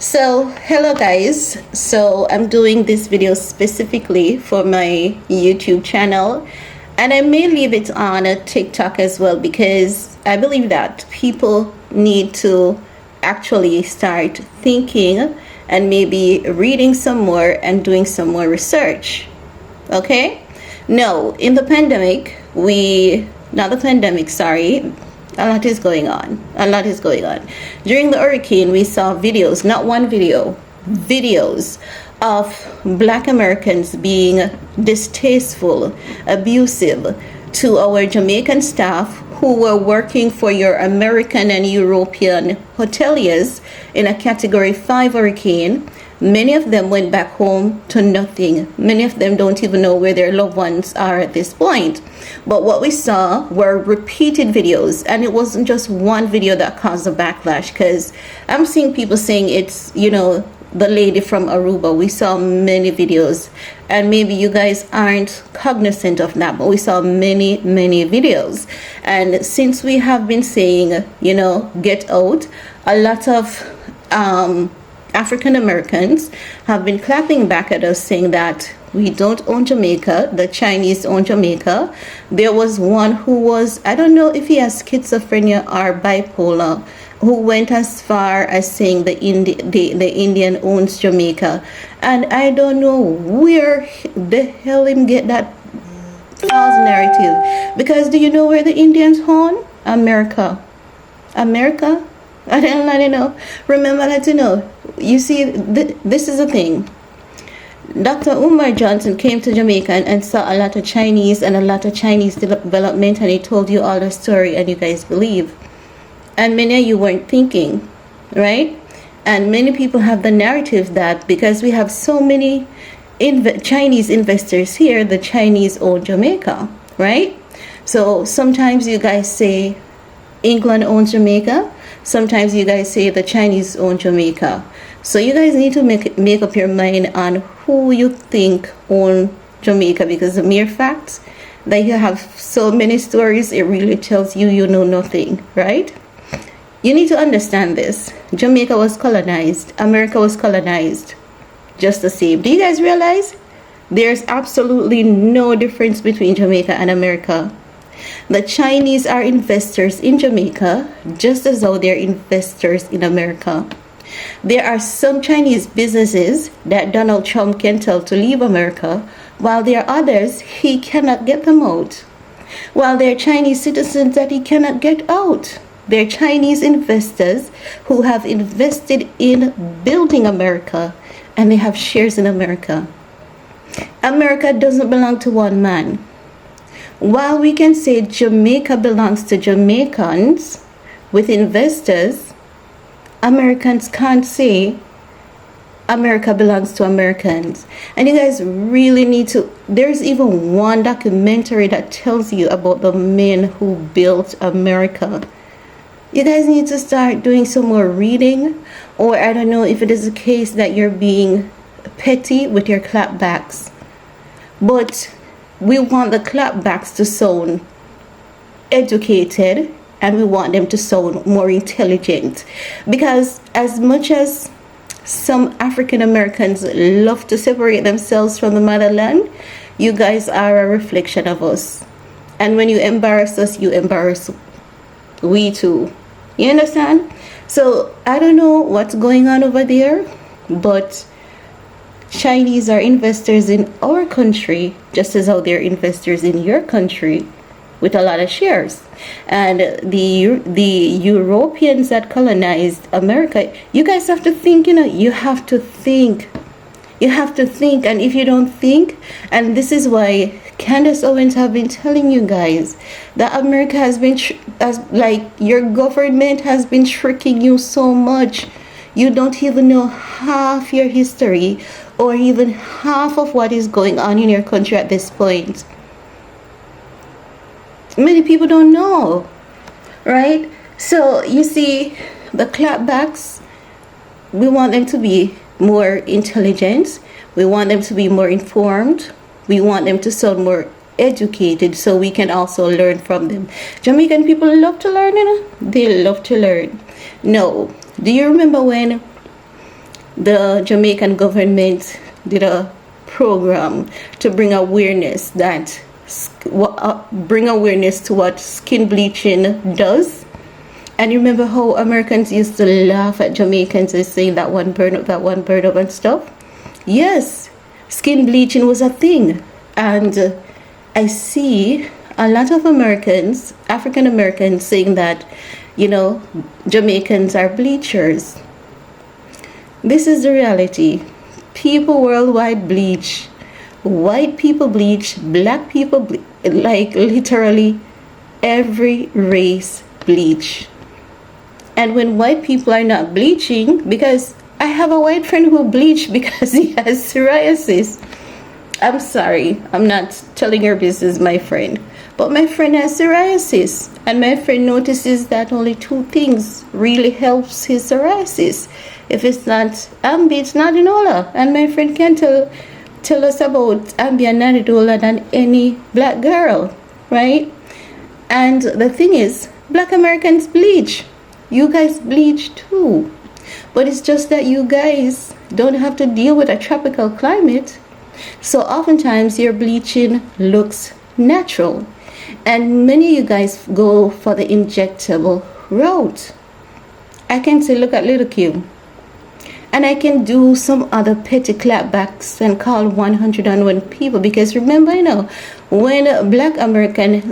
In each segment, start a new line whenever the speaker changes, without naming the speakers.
So hello guys, so I'm doing this video specifically for my YouTube channel, and I may leave it on a TikTok as well, because I believe that people need to actually start thinking and maybe reading some more and doing some more research. Okay, no, in the pandemic, not the pandemic, sorry, a lot is going on. During the hurricane, we saw videos, not one video, videos of Black Americans being distasteful, abusive to our Jamaican staff who were working for your American and European hoteliers in a Category 5 hurricane. Many of them went back home to nothing. Many of them don't even know where their loved ones are at this point. But what we saw were repeated videos, and it wasn't just one video that caused a backlash, because I'm seeing people saying it's, the lady from Aruba. We saw many videos, and maybe you guys aren't cognizant of that, but we saw many videos. And since we have been saying, get out, a lot of African Americans have been clapping back at us, saying that we don't own Jamaica, the Chinese own Jamaica. There was one who was, I don't know if he has schizophrenia or bipolar, who went as far as saying the Indian owns Jamaica. And I don't know where the hell him get that false narrative. Because do you know where the Indians own? America. I don't know. Remember that, you see, this is the thing. Dr. Umar Johnson came to Jamaica and saw a lot of Chinese and a lot of Chinese development, and he told you all the story, and you guys believe. And many of you weren't thinking, right? And many people have the narrative that because we have so many Chinese investors here, the Chinese own Jamaica, right? So sometimes you guys say England owns Jamaica. Sometimes you guys say the Chinese own Jamaica. So you guys need to make up your mind on who you think own Jamaica, because the mere fact that you have so many stories, it really tells you you know nothing, right? You need to understand this. Jamaica was colonized. America was colonized just the same. Do you guys realize there's absolutely no difference between Jamaica and America? The Chinese are investors in Jamaica just as though they're investors in America. There are some Chinese businesses that Donald Trump can tell to leave America, while there are others he cannot get them out. While there are Chinese citizens that he cannot get out. There are Chinese investors who have invested in building America, and they have shares in America. America doesn't belong to one man. While we can say Jamaica belongs to Jamaicans with investors, Americans can't say America belongs to Americans. And you guys really need to, there's even one documentary that tells you about the men who built America. You guys need to start doing some more reading, or I don't know if it is the case that you're being petty with your clapbacks. But we want the clapbacks to sound educated, and we want them to sound more intelligent. Because as much as some African Americans love to separate themselves from the motherland, you guys are a reflection of us. And when you embarrass us, you embarrass we too. You understand? So I don't know what's going on over there, but Chinese are investors in our country just as how they're investors in your country with a lot of shares. And the Europeans that colonized America, you guys have to think, you have to think. And if you don't think, and this is why Candace Owens have been telling you guys that America has been, your government has been tricking you so much. You don't even know half your history or even half of what is going on in your country at this point. Many people don't know, right? So you see, the clapbacks, we want them to be more intelligent. We want them to be more informed. We want them to sound more educated so we can also learn from them. Jamaican people love to learn, They love to learn. No. Do you remember when the Jamaican government did a program to bring awareness to what skin bleaching does. And you remember how Americans used to laugh at Jamaicans and saying that one burn up, and stuff? Yes, skin bleaching was a thing. And I see a lot of Americans, African Americans, saying that, Jamaicans are bleachers. This is the reality. People worldwide bleach. White people bleach. Black people bleach. Like literally every race bleach. And when white people are not bleaching, because I have a white friend who bleached because he has psoriasis. I'm sorry, I'm not telling your business, my friend. But my friend has psoriasis. And my friend notices that only 2 things really helps his psoriasis. If it's not Ambi, it's Nadinola. And my friend can tell us about Ambi and Nadinola than any black girl, right? And the thing is, black Americans bleach. You guys bleach too. But it's just that you guys don't have to deal with a tropical climate. So oftentimes your bleaching looks natural. And many of you guys go for the injectable route. I can say, look at Little Q. And I can do some other petty clapbacks and call 101 people. Because remember, when Black Americans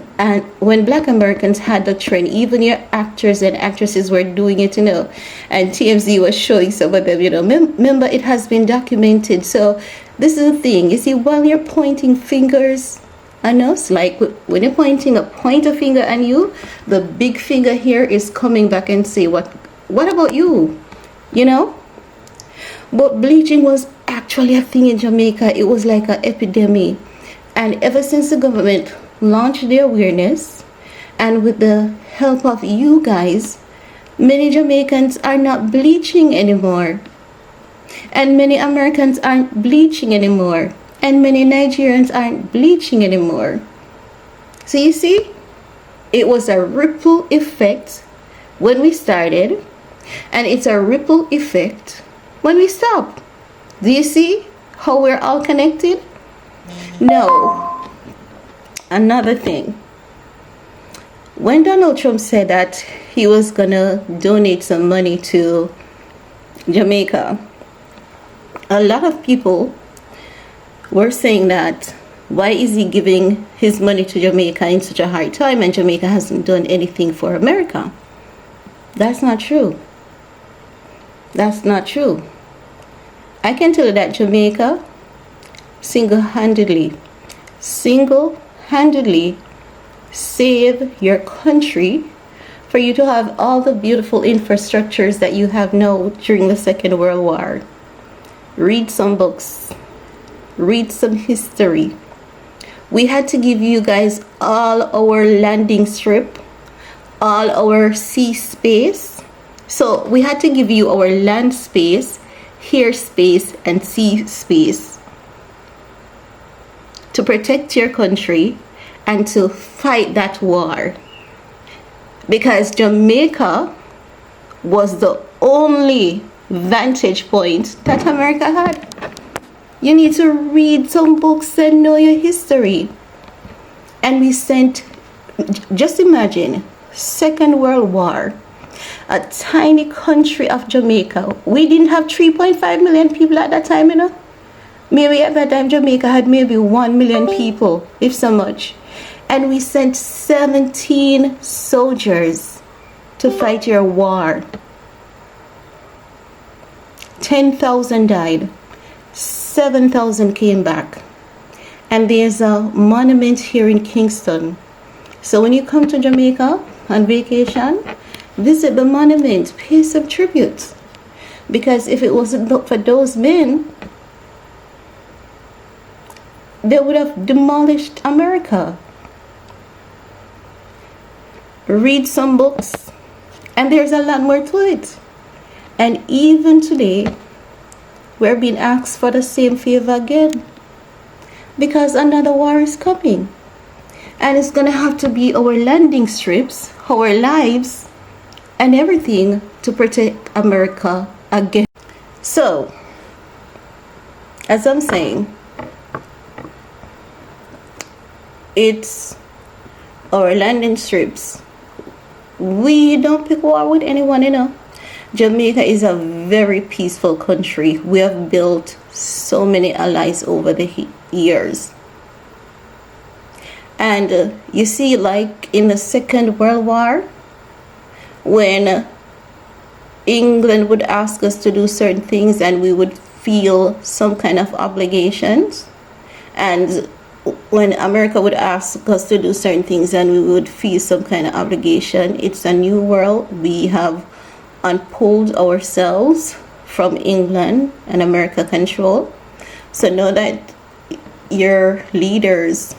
had the trend, even your actors and actresses were doing it, and TMZ was showing some of them, remember, it has been documented. So this is the thing. You see, while you're pointing fingers at us, like when you're pointing a finger at you, the big finger here is coming back and say, what about you? But bleaching was actually a thing in Jamaica. It was like an epidemic. And ever since the government launched the awareness, and with the help of you guys, many Jamaicans are not bleaching anymore. And many Americans aren't bleaching anymore. And many Nigerians aren't bleaching anymore. So you see, it was a ripple effect when we started, and it's a ripple effect when we stop. Do you see how we're all connected? No. Another thing. When Donald Trump said that he was gonna donate some money to Jamaica, a lot of people were saying that, why is he giving his money to Jamaica in such a hard time, and Jamaica hasn't done anything for America? That's not true. That's not true. I can tell you that Jamaica single-handedly save your country for you to have all the beautiful infrastructures that you have now during the Second World War. Read some books. Read some history. We had to give you guys all our landing strip, all our sea space. So we had to give you our land space, air space, and sea space to protect your country and to fight that war. Because Jamaica was the only vantage point that America had. You need to read some books and know your history. And we sent, just imagine, Second World War, a tiny country of Jamaica. We didn't have 3.5 million people at that time, Maybe at that time Jamaica had maybe 1 million people, if so much. And we sent 17 soldiers to fight your war. 10,000 died. 7,000 came back. And there's a monument here in Kingston. So when you come to Jamaica on vacation, visit the monument, pay some tribute. Because if it wasn't for those men, they would have demolished America. Read some books, and there's a lot more to it. And even today, we're being asked for the same favor again, because another war is coming, and it's gonna have to be our landing strips, our lives, and everything to protect America again. So, as I'm saying, it's our landing strips. We don't pick war with anyone, you know. Jamaica is a very peaceful country. We have built so many allies over the years. And you see, like in the Second World War, when England would ask us to do certain things and we would feel some kind of obligations, and when America would ask us to do certain things and we would feel some kind of obligation, it's a new world. We have unpulled ourselves from England and America control. So know that your leaders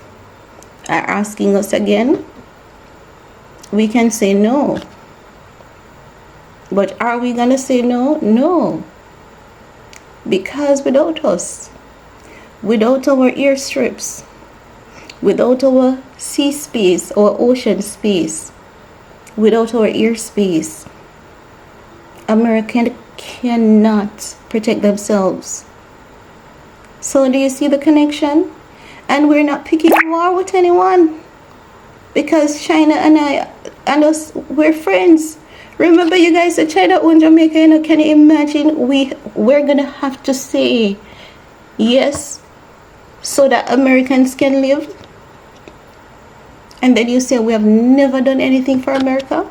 are asking us again, we can say no. But are we going to say no? No. Because without us, without our airstrips, without our sea space or ocean space, without our airspace, America cannot protect themselves. So do you see the connection? And we're not picking war with anyone, because China and us, we're friends. Remember, you guys said China owned Jamaica. You know, can you imagine? We're gonna have to say yes so that Americans can live. And then you say we have never done anything for America.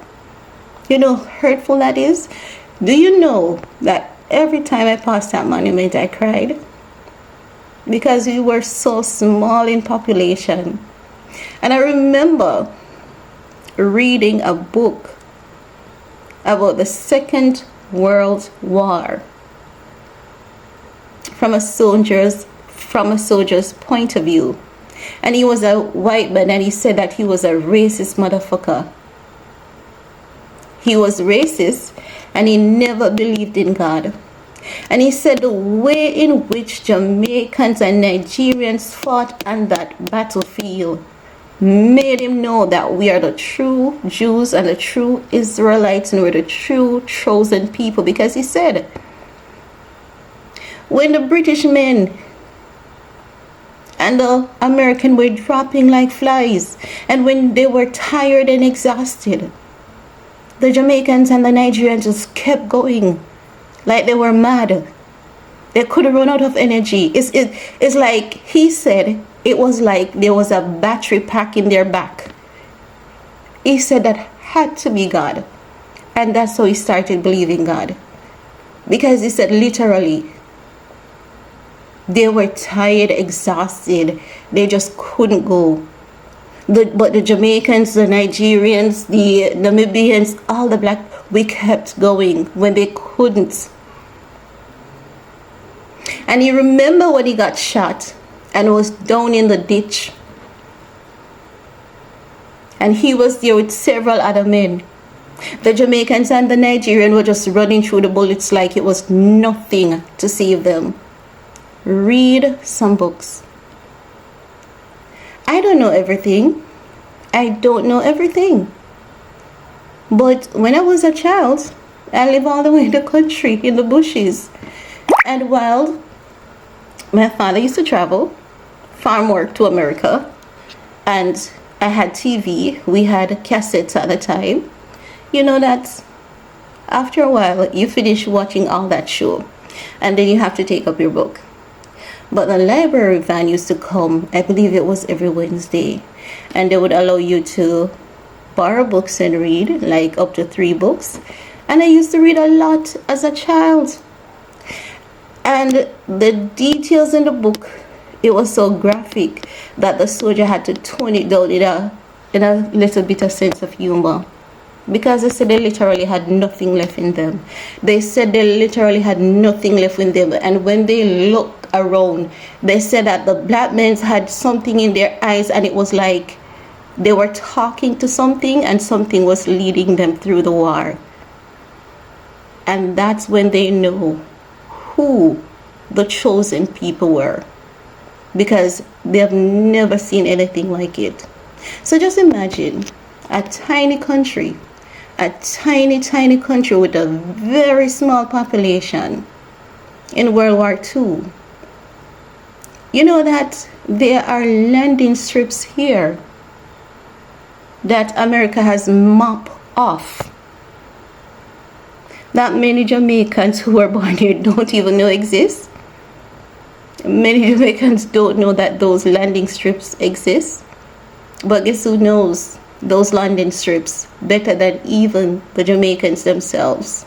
You know how hurtful that is. Do you know that every time I passed that monument I cried? Because we were so small in population. And I remember reading a book about the Second World War from a soldier's point of view. And he was a white man, and he said that he was a racist motherfucker. He was racist and he never believed in God. And he said the way in which Jamaicans and Nigerians fought on that battlefield made him know that we are the true Jews and the true Israelites, and we're the true chosen people. Because he said, when the British men and the American were dropping like flies, and when they were tired and exhausted, the Jamaicans and the Nigerians just kept going like they were mad. They couldn't run out of energy. It's like he said, it was like there was a battery pack in their back. He said that had to be God. And that's how he started believing God. Because he said literally, they were tired, exhausted. They just couldn't go. But the Jamaicans, the Nigerians, the Namibians, all the black, we kept going when they couldn't. And you remember when he got shot and was down in the ditch. And he was there with several other men. The Jamaicans and the Nigerians were just running through the bullets like it was nothing to save them. Read some books. I don't know everything. I don't know everything. But when I was a child, I lived all the way in the country, in the bushes. And while my father used to travel, farm work to America, and I had TV, we had cassettes at the time, you know that after a while you finish watching all that show and then you have to take up your book. But the library van used to come, I believe it was every Wednesday, and they would allow you to borrow books and read, like up to 3 books. And I used to read a lot as a child. And the details in the book, it was so graphic that the soldier had to tone it down in a little bit of sense of humor. Because they said they literally had nothing left in them. They said they literally had nothing left in them. And when they looked around, they said that the black men had something in their eyes, and it was like they were talking to something and something was leading them through the war. And that's when they know who the chosen people were, because they have never seen anything like it. So just imagine a tiny country with a very small population, in World War II. You know that there are landing strips here that America has mopped off, that many Jamaicans who were born here don't even know exist. Many Jamaicans don't know that those landing strips exist. But guess who knows those landing strips better than even the Jamaicans themselves?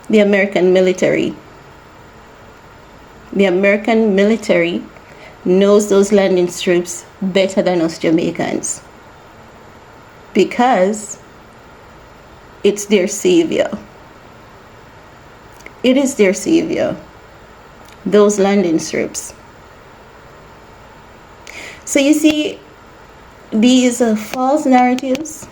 The American military. The American military knows those landing strips better than us Jamaicans, because it's their savior. It is their savior, those landing strips. So you see, these false narratives,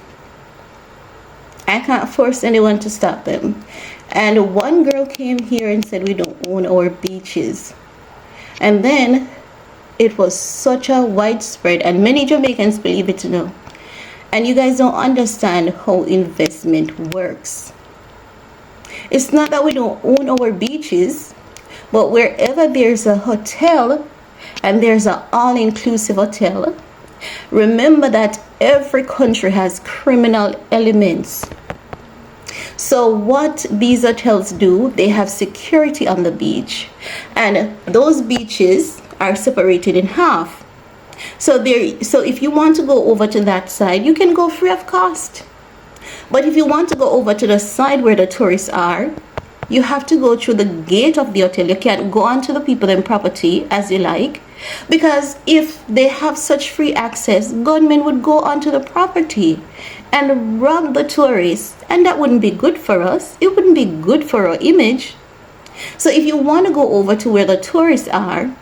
I can't force anyone to stop them. And one girl came here and said we don't own our beaches. And then it was such a widespread, and many Jamaicans believe it now. And you guys don't understand how investment works. It's not that we don't own our beaches, but wherever there's a hotel and there's an all-inclusive hotel, remember that every country has criminal elements. So what these hotels do, they have security on the beach, and those beaches are separated in half. So if you want to go over to that side, you can go free of cost. But if you want to go over to the side where the tourists are, you have to go through the gate of the hotel. You can't go onto the people and property as you like, because if they have such free access, gunmen would go onto the property and rob the tourists, and that wouldn't be good for us. It wouldn't be good for our image. So if you want to go over to where the tourists are,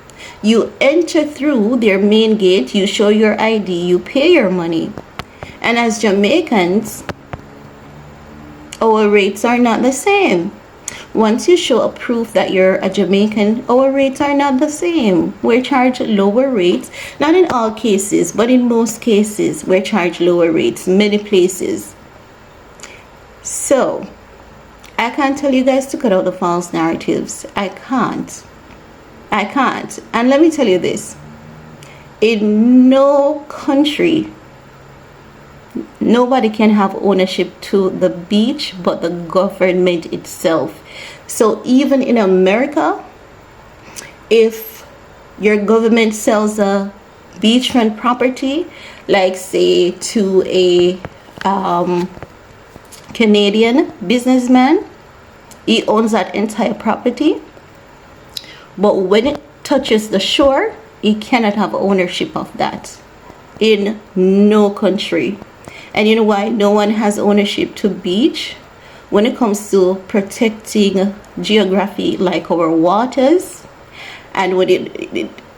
you enter through their main gate, you show your ID, you pay your money. And as Jamaicans, our rates are not the same. Once you show a proof that you're a Jamaican, our rates are not the same. We're charged lower rates, not in all cases, but in most cases, we're charged lower rates, many places. So, I can't tell you guys to cut out the false narratives. I can't. And let me tell you this. In no country, nobody can have ownership to the beach but the government itself. So even in America, if your government sells a beachfront property, like say to a Canadian businessman, he owns that entire property, but when it touches the shore, he cannot have ownership of that in no country. And you know why no one has ownership to beach? When it comes to protecting geography like our waters, and when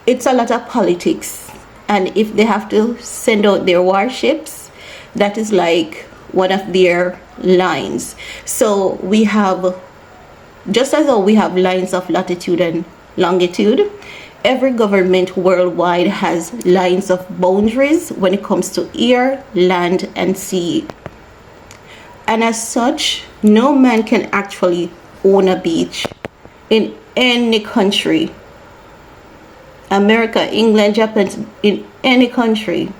it's a lot of politics. And if they have to send out their warships, that is like one of their lines. So we have, just as though we have lines of latitude and longitude, every government worldwide has lines of boundaries when it comes to air, land, and sea. And as such, no man can actually own a beach in any country. America, England, Japan, in any country.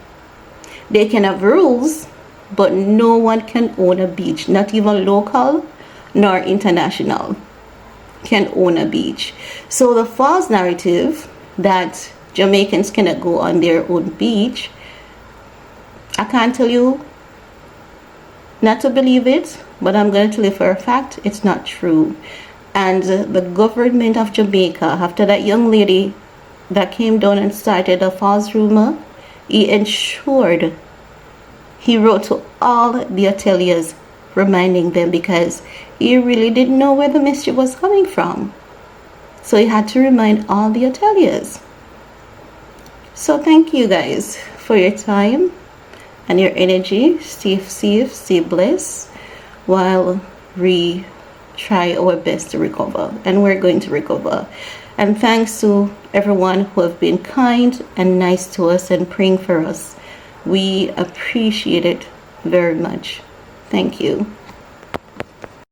They can have rules, but no one can own a beach, not even local nor international can own a beach. So the false narrative that Jamaicans cannot go on their own beach, I can't tell you not to believe it, but I'm going to tell you for a fact it's not true. And the government of Jamaica, after that young lady that came down and started a false rumor, he ensured, he wrote to all the hoteliers reminding them, because he really didn't know where the mischief was coming from. So he had to remind all the hoteliers. So thank you guys for your time and your energy. Stay safe, stay blessed, while we try our best to recover. And we're going to recover. And thanks to everyone who have been kind and nice to us and praying for us. We appreciate it very much. Thank you.